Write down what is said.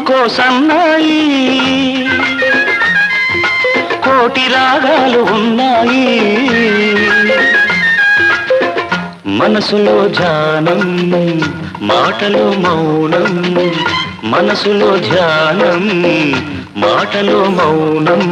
నాకో సన్నాయి కోటి రాగాలు ఉన్నాయి మనసులో ధ్యానం మాటలో మౌనం మనసులో ధ్యానం మాటలో మౌనం